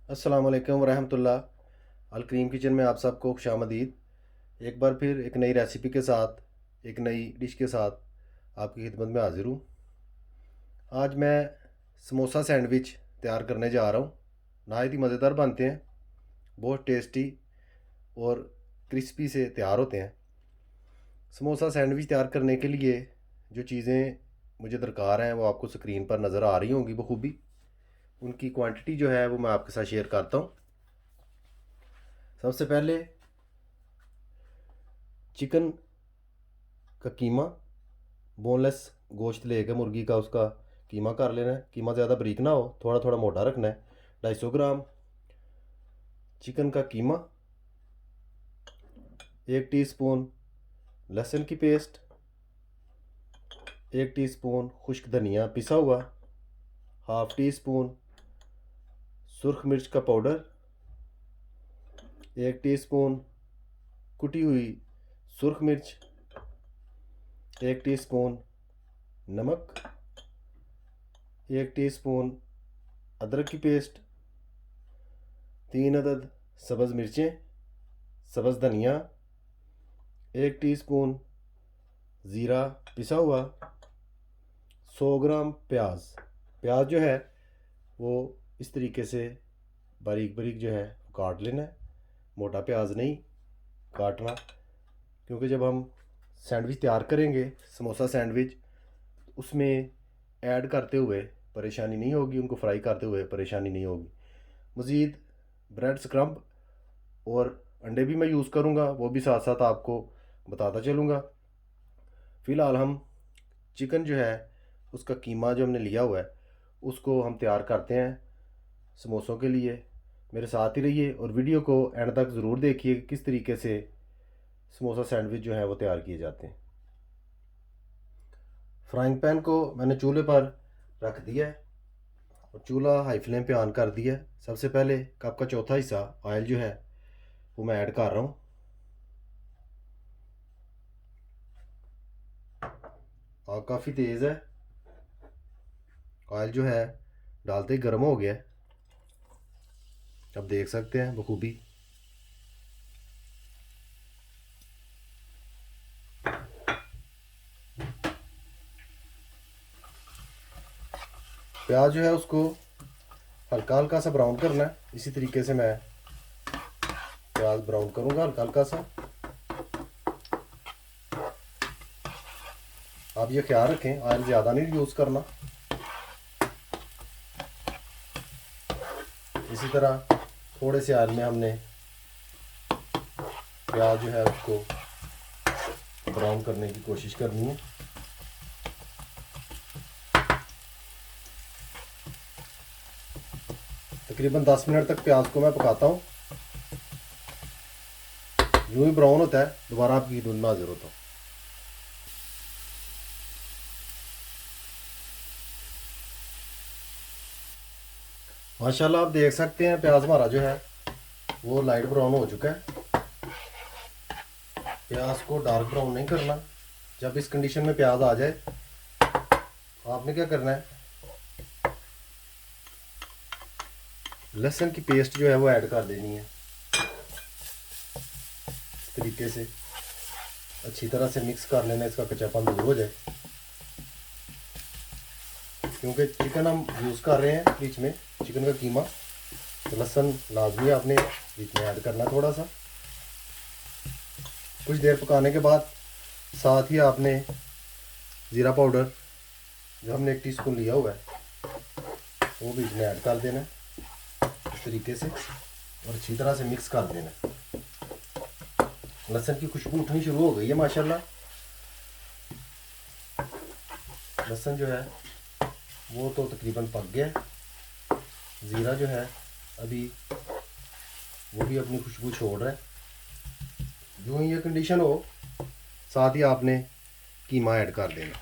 अस्सलाम वालेकुम वरहमतुल्लाह। अलकरीम किचन में आप सबको खुशामदीद। एक बार फिर एक नई रेसिपी के साथ, एक नई डिश के साथ आपकी खिदमत में हाजिर हूँ। आज मैं समोसा सैंडविच तैयार करने जा रहा हूँ। नहायत ही मज़ेदार बनते हैं, बहुत टेस्टी और क्रिस्पी से तैयार होते हैं। समोसा सैंडविच तैयार करने के लिए जो चीज़ें मुझे दरकार हैं वो आपको स्क्रीन पर नज़र आ रही होंगी बखूबी। उनकी क्वांटिटी जो है वो मैं आपके साथ शेयर करता हूँ। सबसे पहले चिकन का कीमा, बोनलेस गोश्त लेके मुर्गी का उसका कीमा कर लेना है। कीमा ज़्यादा बारीक ना हो, थोड़ा थोड़ा मोटा रखना है। 250 ग्राम चिकन का कीमा, 1 टीस्पून लहसुन की पेस्ट, 1 टीस्पून खुश्क धनिया पिसा हुआ, हाफ टी स्पून सुरख मिर्च का पाउडर, 1 टीस्पून कुटी हुई सुरख मिर्च, 1 टीस्पून नमक, 1 टीस्पून अदरक की पेस्ट, 3 अदद सब्ज़ मिर्चें, सब्ज़ धनिया, 1 टीस्पून ज़ीरा पिसा हुआ, 100 ग्राम प्याज। प्याज जो है वो इस तरीके से बारीक बारीक जो है काट लेना है, मोटा प्याज नहीं काटना, क्योंकि जब हम सैंडविच तैयार करेंगे समोसा सैंडविच, उसमें ऐड करते हुए परेशानी नहीं होगी, उनको फ्राई करते हुए परेशानी नहीं होगी। मज़ीद ब्रेड स्क्रम्ब और अंडे भी मैं यूज़ करूँगा, वो भी साथ साथ आपको बताता चलूँगा। फ़िलहाल हम चिकन जो है उसका कीमा जो हमने लिया हुआ है उसको हम तैयार करते हैं समोसों के लिए। मेरे साथ ही रहिए और वीडियो को एंड तक ज़रूर देखिए किस तरीके से समोसा सैंडविच जो है वो तैयार किए जाते हैं। फ्राइंग पैन को मैंने चूल्हे पर रख दिया है और चूल्हा हाई फ्लेम पे ऑन कर दिया है। सबसे पहले कप का चौथा हिस्सा ऑयल जो है वो मैं ऐड कर रहा हूँ। आग काफ़ी तेज़ है, ऑयल जो है डालते ही गर्म हो गया है, अब देख सकते हैं बखूबी। प्याज जो है उसको हल्का हल्का सा ब्राउन करना है। इसी तरीके से मैं प्याज ब्राउन करूँगा हल्का हल्का सा। आप ये ख्याल रखें ऑयल ज़्यादा नहीं यूज़ करना। इसी तरह थोड़े से ऑयल में हमने प्याज जो है उसको ब्राउन करने की कोशिश करनी है। तकरीबन 10 मिनट तक प्याज को मैं पकाता हूँ। यूँ ही ब्राउन होता है दोबारा आपकी खिदमत में हाजिर होता हूँ। माशाल्लाह आप देख सकते हैं प्याज हमारा जो है वो लाइट ब्राउन हो चुका है। प्याज को डार्क ब्राउन नहीं करना। जब इस कंडीशन में प्याज आ जाए आपने क्या करना है, लहसुन की पेस्ट जो है वो ऐड कर देनी है। इस तरीके से अच्छी तरह से मिक्स कर लेना, इसका कच्चापन दूर हो जाए। क्योंकि चिकन हम यूज़ कर रहे हैं बीच में, चिकन का कीमा, तो लहसुन लाजमी आपने बीच में ऐड करना थोड़ा सा। कुछ देर पकाने के बाद साथ ही आपने ज़ीरा पाउडर जो हमने 1 टीस्पून लिया हुआ है वो बीच में ऐड कर देना इस तरीके से और अच्छी तरह से मिक्स कर देना। लहसुन की खुशबू उठनी शुरू हो गई है माशाल्लाह। लहसुन जो है वो तो तकरीबन पक गया है। ज़ीरा जो है अभी वो भी अपनी खुशबू छोड़ रहा है। जो ही ये कंडीशन हो साथ ही आपने कीमा ऐड कर देना।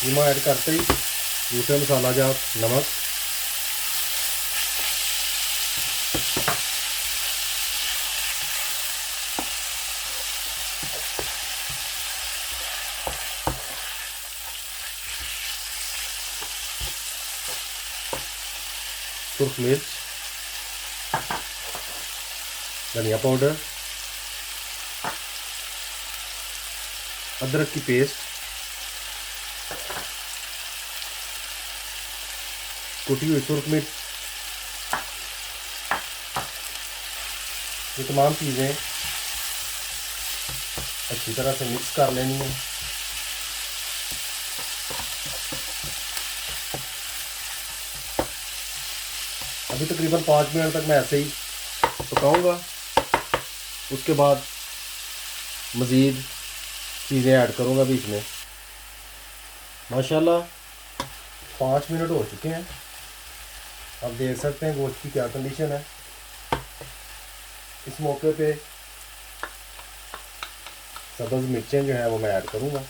कीमा ऐड करते ही दूसरा मसाला जात नमक, सुर्ख मिर्च, धनिया पाउडर, अदरक की पेस्ट, कुटी हुई सुर्ख मिर्च, ये तमाम चीज़ें अच्छी तरह से मिक्स कर लेनी है। अभी तकरीबन 5 मिनट तक मैं ऐसे ही पकाऊंगा। उसके बाद मज़ीद चीज़ें ऐड करूंगा बीच में। माशाल्लाह 5 मिनट हो चुके हैं। आप देख सकते हैं गोश्त की क्या कंडीशन है। इस मौके पे सब्ज़ मिर्चें जो है वो मैं ऐड करूंगा।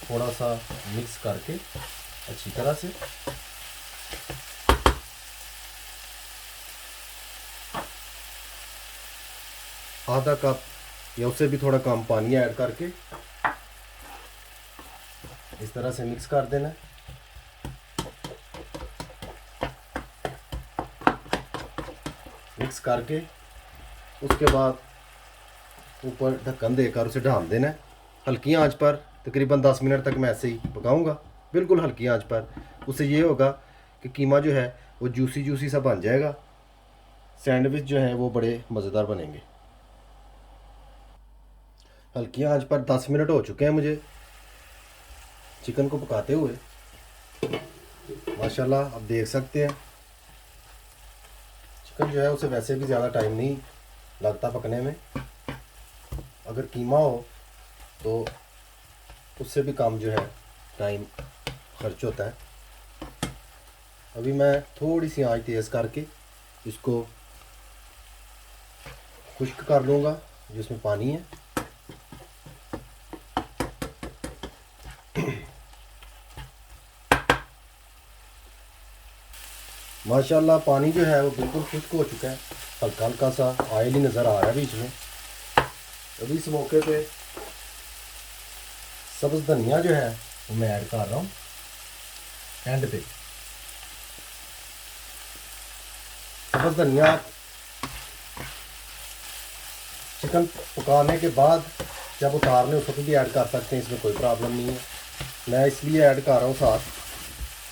थोड़ा सा मिक्स करके अच्छी तरह से आधा कप या उससे भी थोड़ा कम पानी ऐड करके इस तरह से मिक्स कर देना। मिक्स करके उसके बाद ऊपर ढक्कन देकर उसे ढाल देना है। हल्की आंच पर तकरीबन 10 मिनट तक मैं ऐसे ही पकाऊंगा, बिल्कुल हल्की आंच पर। उससे ये होगा कि कीमा जो है वो जूसी जूसी सा बन जाएगा। सैंडविच जो है वो बड़े मज़ेदार बनेंगे। हल्की आंच पर 10 मिनट हो चुके हैं मुझे चिकन को पकाते हुए। माशाल्लाह आप देख सकते हैं चिकन जो है उसे वैसे भी ज़्यादा टाइम नहीं लगता पकने में। अगर कीमा हो तो उससे भी कम जो है टाइम खर्च होता है। अभी मैं थोड़ी सी आंच तेज़ करके इसको खुश्क कर लूँगा जिसमें पानी है। माशाल्लाह पानी जो है वो बिल्कुल खुश्क हो चुका है। हल्का हल्का सा ऑयल ही नज़र आ रहा है बीच में। अभी इस मौके पे सब्ज़ धनिया जो है वो मैं ऐड कर रहा हूँ एंड पे। सब्ज़ धनिया चिकन पकाने के बाद जब उतारने उस वक्त भी ऐड कर सकते हैं, इसमें कोई प्रॉब्लम नहीं है। मैं इसलिए ऐड कर रहा हूँ साथ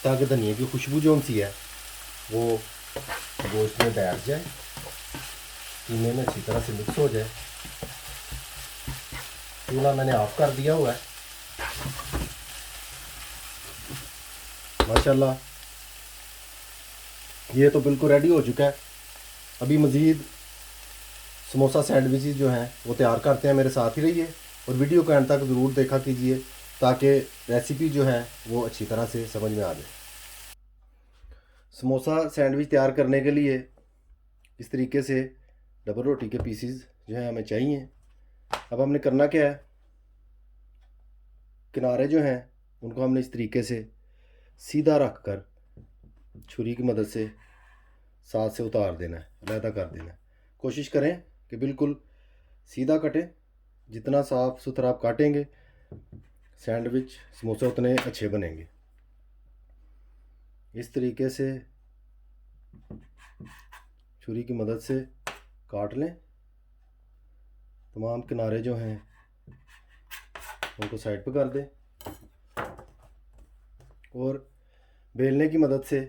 ताकि धनिया की खुशबू जो सी है वो गोश्त में बैठ जाए, कीमे में अच्छी तरह से मिक्स हो जाए। चूल्हा मैंने ऑफ कर दिया हुआ है। माशाल्लाह ये तो बिल्कुल रेडी हो चुका है। अभी मज़ीद समोसा सैंडविचेस जो हैं वो तैयार करते हैं। मेरे साथ ही रहिए और वीडियो को एंड तक ज़रूर देखा कीजिए ताकि रेसिपी जो है वो अच्छी तरह से समझ में आ जाए। समोसा सैंडविच तैयार करने के लिए इस तरीके से डबल रोटी के पीसीज जो है हमें चाहिए। अब हमने करना क्या है, किनारे जो हैं उनको हमने इस तरीके से सीधा रख कर छुरी की मदद से साथ से उतार देना है, अलहदा कर देना है। कोशिश करें कि बिल्कुल सीधा कटें। जितना साफ़ सुथरा आप काटेंगे सैंडविच समोसा उतने अच्छे बनेंगे। इस तरीके से छुरी की मदद से काट लें। तमाम किनारे जो हैं उनको साइड पर कर दें और बेलने की मदद से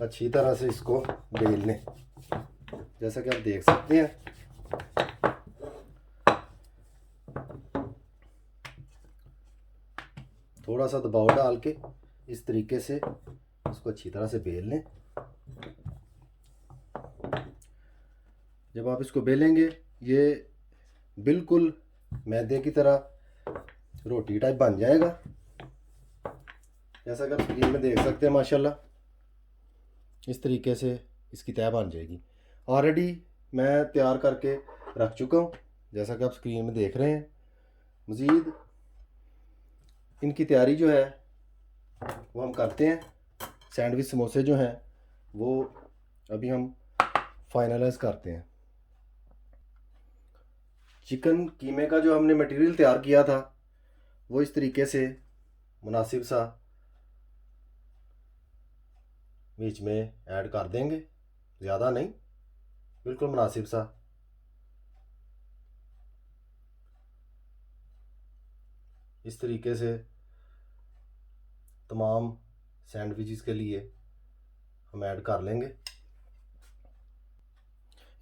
अच्छी तरह से इसको बेल लें, जैसा कि आप देख सकते हैं। थोड़ा सा दबाव डाल के इस तरीके से इसको अच्छी तरह से बेल लें। जब आप इसको बेलेंगे ये बिल्कुल मैदे की तरह रोटी टाइप बन जाएगा, जैसा कि आप स्क्रीन में देख सकते हैं। माशाल्लाह इस तरीके से इसकी तय बन जाएगी। ऑलरेडी मैं तैयार करके रख चुका हूँ, जैसा कि आप स्क्रीन में देख रहे हैं। मज़ीद इनकी तैयारी जो है वो हम करते हैं। सैंडविच समोसे जो हैं वो अभी हम फाइनलाइज करते हैं। चिकन कीमे का जो हमने मटेरियल तैयार किया था वो इस तरीके से मुनासिब सा बीच में ऐड कर देंगे, ज़्यादा नहीं, बिल्कुल मुनासिब सा। इस तरीके से तमाम सैंडविचेस के लिए हम ऐड कर लेंगे।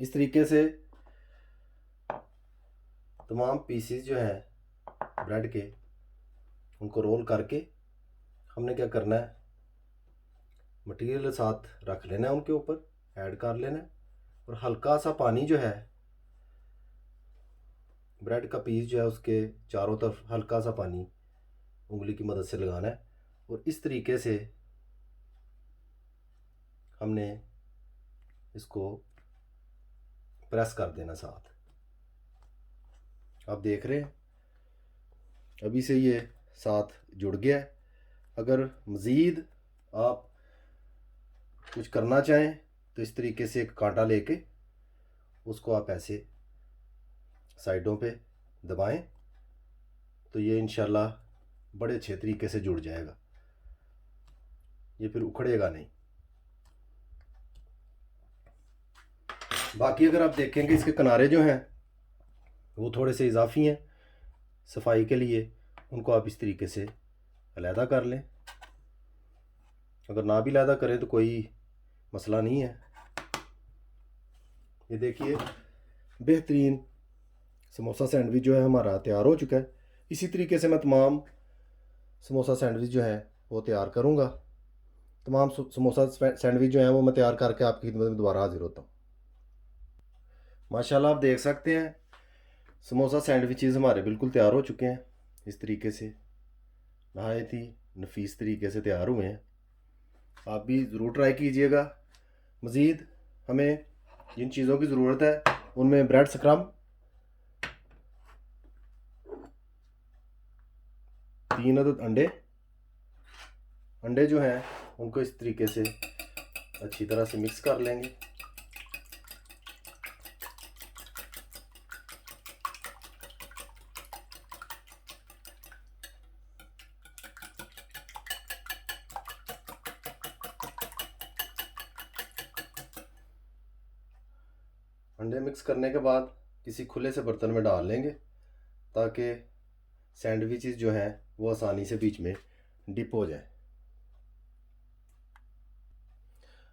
इस तरीके से तमाम पीसीस जो हैं ब्रेड के, उनको रोल करके हमने क्या करना है, मटेरियल साथ रख लेना है, उनके ऊपर ऐड कर लेना है और हल्का सा पानी जो है, ब्रेड का पीस जो है उसके चारों तरफ हल्का सा पानी उंगली की मदद से लगाना है और इस तरीके से हमने इसको प्रेस कर देना साथ। आप देख रहे हैं अभी से ये साथ जुड़ गया है। अगर मज़ीद आप कुछ करना चाहें तो इस तरीके से एक कांटा लेके उसको आप ऐसे साइडों पे दबाएं तो ये इंशाल्लाह बड़े अच्छे तरीके से जुड़ जाएगा, ये फिर उखड़ेगा नहीं। बाकी अगर आप देखेंगे इसके किनारे जो हैं वो थोड़े से इजाफी हैं, सफाई के लिए उनको आप इस तरीके से अलहदा कर लें। अगर ना भी अलहदा करें तो कोई मसला नहीं है। ये देखिए बेहतरीन समोसा सैंडविच जो है हमारा तैयार हो चुका है। इसी तरीके से मैं तमाम समोसा सैंडविच जो है वो तैयार करूँगा। तमाम समोसा सैंडविच जो हैं वो मैं तैयार करके आपकी खिदमत में दोबारा हाजिर होता हूँ। माशाल्लाह आप देख सकते हैं समोसा सैंडविचेस हमारे बिल्कुल तैयार हो चुके हैं। इस तरीके से नहायत ही नफीस तरीके से तैयार हुए हैं। आप भी ज़रूर ट्राई कीजिएगा। मज़ीद हमें जिन चीज़ों की ज़रूरत है उनमें ब्रेड स्क्रम्ब, 3 अदद अंडे जो हैं उनको इस तरीके से अच्छी तरह से मिक्स कर लेंगे। अंडे मिक्स करने के बाद किसी खुले से बर्तन में डाल लेंगे ताकि सैंडविचेस जो हैं वो आसानी से बीच में डिप हो जाए।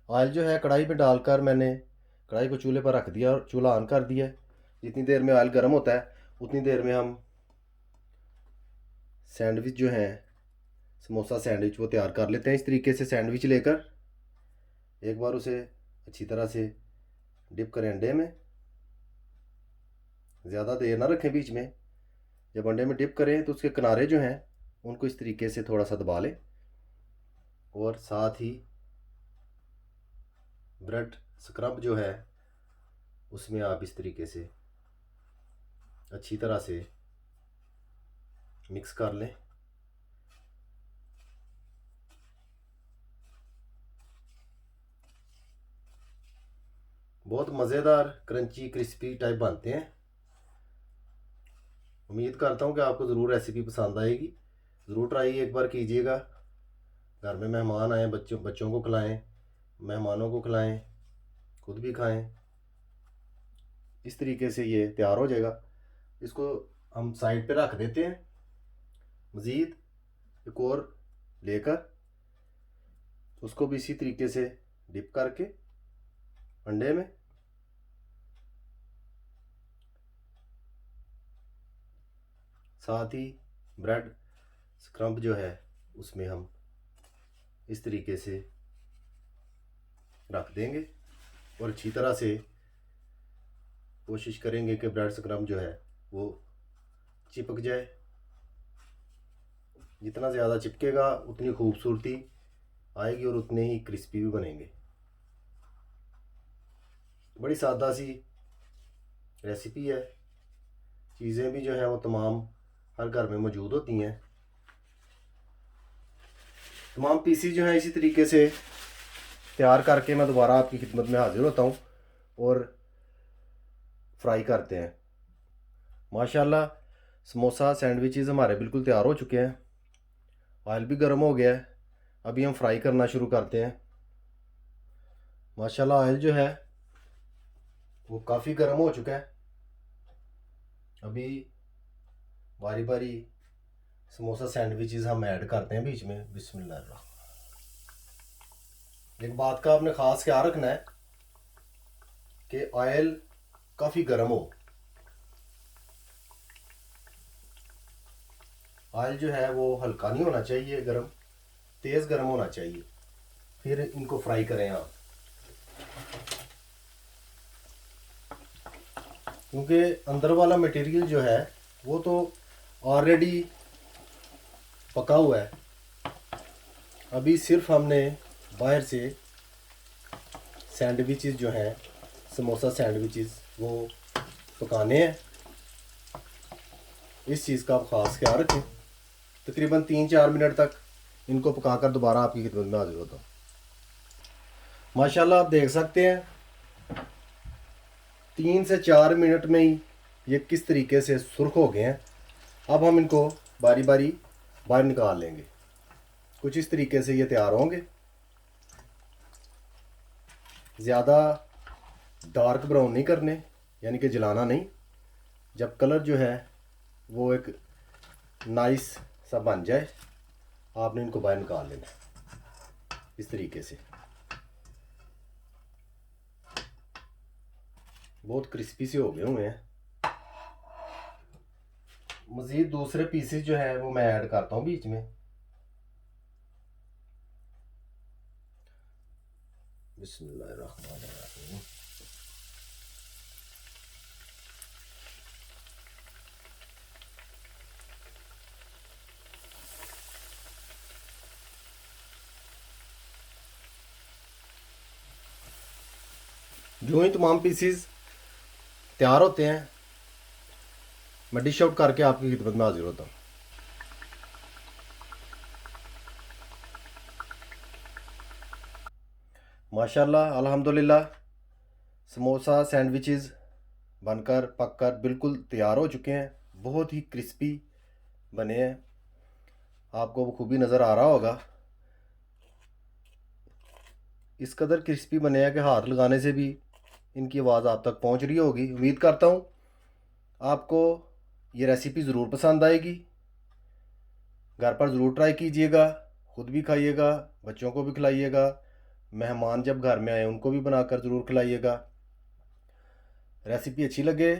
ऑयल जो है कढ़ाई पे डालकर मैंने कढ़ाई को चूल्हे पर रख दिया और चूल्हा ऑन कर दिया। जितनी देर में ऑयल गर्म होता है उतनी देर में हम सैंडविच जो हैं समोसा सैंडविच वो तैयार कर लेते हैं। इस तरीके से सैंडविच लेकर एक बार उसे अच्छी तरह से डिप करें अंडे में, ज़्यादा देर ना रखें बीच में। जब अंडे में डिप करें तो उसके किनारे जो हैं उनको इस तरीके से थोड़ा सा दबा लें और साथ ही ब्रेड स्क्रब जो है उसमें आप इस तरीके से अच्छी तरह से मिक्स कर लें। बहुत मज़ेदार क्रंची क्रिस्पी टाइप बनते हैं। उम्मीद करता हूँ कि आपको ज़रूर रेसिपी पसंद आएगी। ज़रूर ट्राई एक बार कीजिएगा। घर में मेहमान आए, बच्चों को खिलाएं, मेहमानों को खिलाएं, खुद भी खाएं। इस तरीके से ये तैयार हो जाएगा। इसको हम साइड पे रख देते हैं। मज़ीद एक और लेकर उसको भी इसी तरीके से डिप करके अंडे में साथ ही ब्रेड स्क्रम्ब जो है उसमें हम इस तरीके से रख देंगे और अच्छी तरह से कोशिश करेंगे कि ब्रेड स्क्रम्ब जो है वो चिपक जाए। जितना ज़्यादा चिपकेगा उतनी खूबसूरती आएगी और उतने ही क्रिस्पी भी बनेंगे। बड़ी सादा सी रेसिपी है। चीज़ें भी जो है वो तमाम हर घर में मौजूद होती हैं। तमाम पीसीस जो है इसी तरीके से तैयार करके मैं दोबारा आपकी खिदमत में हाजिर होता हूँ और फ्राई करते हैं। माशाल्लाह समोसा सैंडविचेस हमारे बिल्कुल तैयार हो चुके हैं। ऑयल भी गर्म हो गया है। अभी हम फ्राई करना शुरू करते हैं। माशाल्लाह ऑयल जो है वो काफ़ी गर्म हो चुका है। अभी बारी बारी समोसा सैंडविचेस हम ऐड करते हैं बीच में। बिस्मिल्लाह। एक बात का आपने ख़ास ख्याल रखना है कि ऑयल काफ़ी गर्म हो। ऑयल जो है वो हल्का नहीं होना चाहिए गर्म, तेज़ गर्म होना चाहिए। फिर इनको फ्राई करें आप, क्योंकि अंदर वाला मटेरियल जो है वो तो ऑलरेडी पका हुआ है। अभी सिर्फ हमने बाहर से सैंडविचेस जो हैं, समोसा सैंडविचेस, वो पकाने हैं। इस चीज़ का आप ख़ास ख्याल रखें। तकरीबन 3-4 मिनट तक इनको पकाकर दोबारा आपकी खिदमत में हाजिर होता हूँ। माशाल्लाह आप देख सकते हैं 3 से 4 मिनट में ही ये किस तरीके से सुर्ख हो गए हैं। अब हम इनको बारी बारी बाहर निकाल लेंगे। कुछ इस तरीके से ये तैयार होंगे। ज़्यादा डार्क ब्राउन नहीं करने, यानी कि जलाना नहीं। जब कलर जो है वो एक नाइस सा बन जाए, आपने इनको बाहर निकाल लेना इस तरीके से। बहुत क्रिस्पी से हो गए हुए हैं। मज़ीद दूसरे पीसेस जो है वो मैं ऐड करता हूँ बीच में। बिस्मिल्लाहिर्रहमानिर्रहीम। जो ही तमाम पीसेस तैयार होते हैं, मैं डिश आउट करके आपकी खिदमत में हाजिर होता हूँ। माशाल्लाह अल्हम्दुलिल्लाह समोसा सैंडविचेस बनकर पककर बिल्कुल तैयार हो चुके हैं। बहुत ही क्रिस्पी बने हैं। आपको बखूबी नज़र आ रहा होगा। इस कदर क्रिस्पी बने हैं कि हाथ लगाने से भी इनकी आवाज़ आप तक पहुंच रही होगी। उम्मीद करता हूं आपको ये रेसिपी ज़रूर पसंद आएगी। घर पर ज़रूर ट्राई कीजिएगा, ख़ुद भी खाइएगा, बच्चों को भी खिलाइएगा। मेहमान जब घर में आए उनको भी बनाकर ज़रूर खिलाइएगा। रेसिपी अच्छी लगे,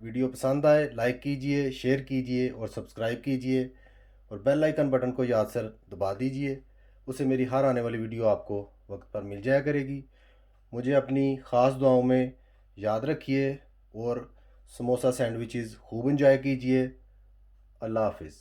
वीडियो पसंद आए, लाइक कीजिए, शेयर कीजिए और सब्सक्राइब कीजिए और बेल आइकन बटन को याद से दबा दीजिए। उससे मेरी हर आने वाली वीडियो आपको वक्त पर मिल जाया करेगी। मुझे अपनी ख़ास दुआओं में याद रखिए और समोसा सैंडविचेस खूब इंजॉय कीजिए। अल्लाह हाफिज़।